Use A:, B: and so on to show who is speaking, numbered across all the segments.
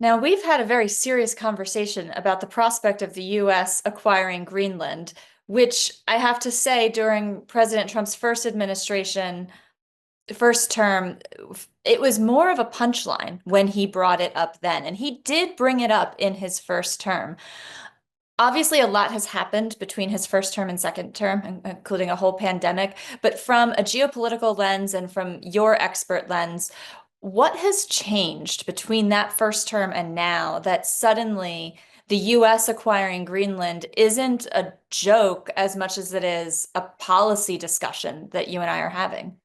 A: Now, we've had a very serious conversation about the prospect of the US acquiring Greenland, which I have to say, during President Trump's first administration, first term, it was more of a punchline when he brought it up then. And he did bring it up in his first term. Obviously, a lot has happened between his first term and second term, including a whole pandemic. But from a geopolitical lens and from your expert lens, what has changed between that first term and now that suddenly the US acquiring Greenland isn't a joke as much as it is a policy discussion that you and I are having?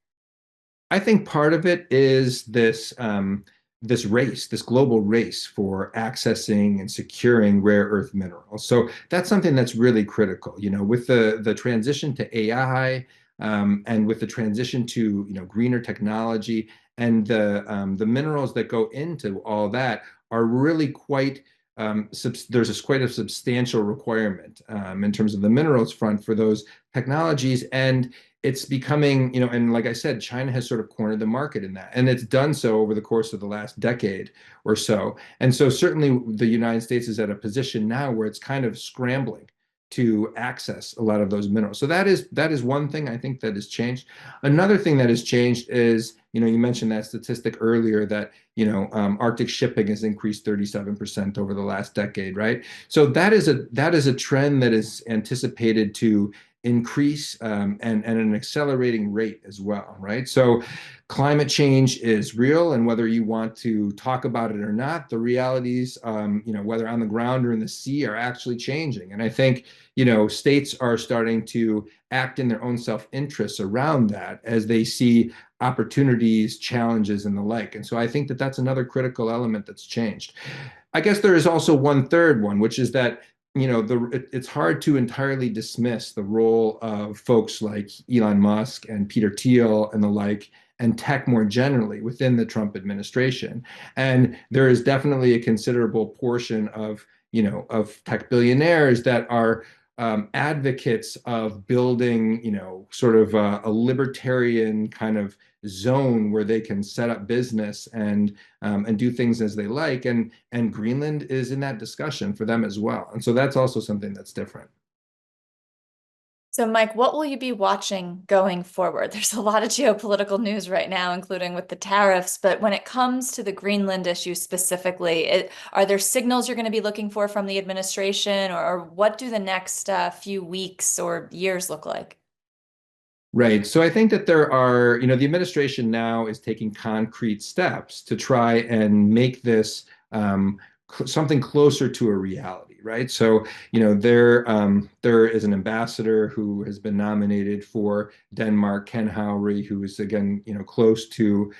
B: I think part of it is this race, this global race for accessing and securing rare earth minerals. So that's something that's really critical. With the transition to AI, and with the transition to greener technology, and the minerals that go into all that are really quite there's quite a substantial requirement in terms of the minerals front for those technologies. And it's becoming, and like I said, China has sort of cornered the market in that. And it's done so over the course of the last decade or so. And so certainly the United States is at a position now where it's kind of scrambling to access a lot of those minerals. So that is one thing I think that has changed. Another thing that has changed is, you mentioned that statistic earlier that, Arctic shipping has increased 37% over the last decade, right? So that is a trend that is anticipated to increase, and at an accelerating rate as well, right? So climate change is real, and whether you want to talk about it or not, the realities, whether on the ground or in the sea, are actually changing. And I think, states are starting to act in their own self-interest around that as they see opportunities, challenges, and the like. And so I think that that's another critical element that's changed. I guess there is also one third one, which is that it's hard to entirely dismiss the role of folks like Elon Musk and Peter Thiel and the like, and tech more generally within the Trump administration. And there is definitely a considerable portion of tech billionaires that are advocates of building, sort of a libertarian kind of zone where they can set up business and do things as they like. And Greenland is in that discussion for them as well. And so that's also something that's different.
A: So, Mike, what will you be watching going forward? There's a lot of geopolitical news right now, including with the tariffs. But when it comes to the Greenland issue specifically, are there signals you're going to be looking for from the administration, or what do the next few weeks or years look like?
B: Right. So I think that there are, the administration now is taking concrete steps to try and make this something closer to a reality, right? So, there is an ambassador who has been nominated for Denmark, Ken Howry, who is again, close to,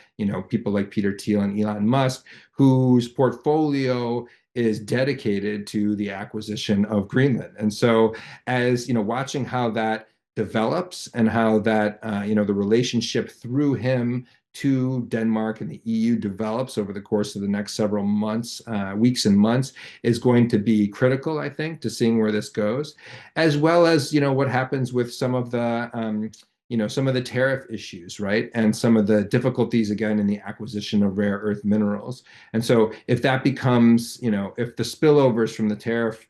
B: people like Peter Thiel and Elon Musk, whose portfolio is dedicated to the acquisition of Greenland. And so, as watching how that develops and how that the relationship through him to Denmark and the EU develops over the course of the next several months, weeks and months, is going to be critical, I think, to seeing where this goes, as well as what happens with some of the tariff issues, right? And some of the difficulties, again, in the acquisition of rare earth minerals. And so if that becomes, if the spillovers from the tariff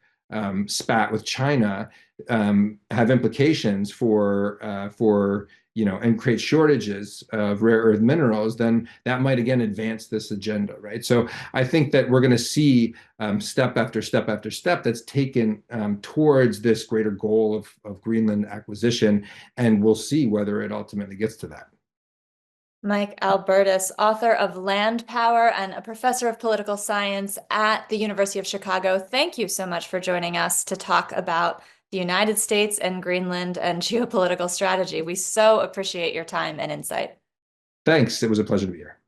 B: spat with China have implications for and create shortages of rare earth minerals, then that might again advance this agenda, right? So I think that we're going to see step after step after step that's taken towards this greater goal of Greenland acquisition, and we'll see whether it ultimately gets to that.
A: Mike Albertus, author of Land Power and a professor of political science at the University of Chicago. Thank you so much for joining us to talk about the United States and Greenland and geopolitical strategy. We so appreciate your time and insight.
B: Thanks. It was a pleasure to be here.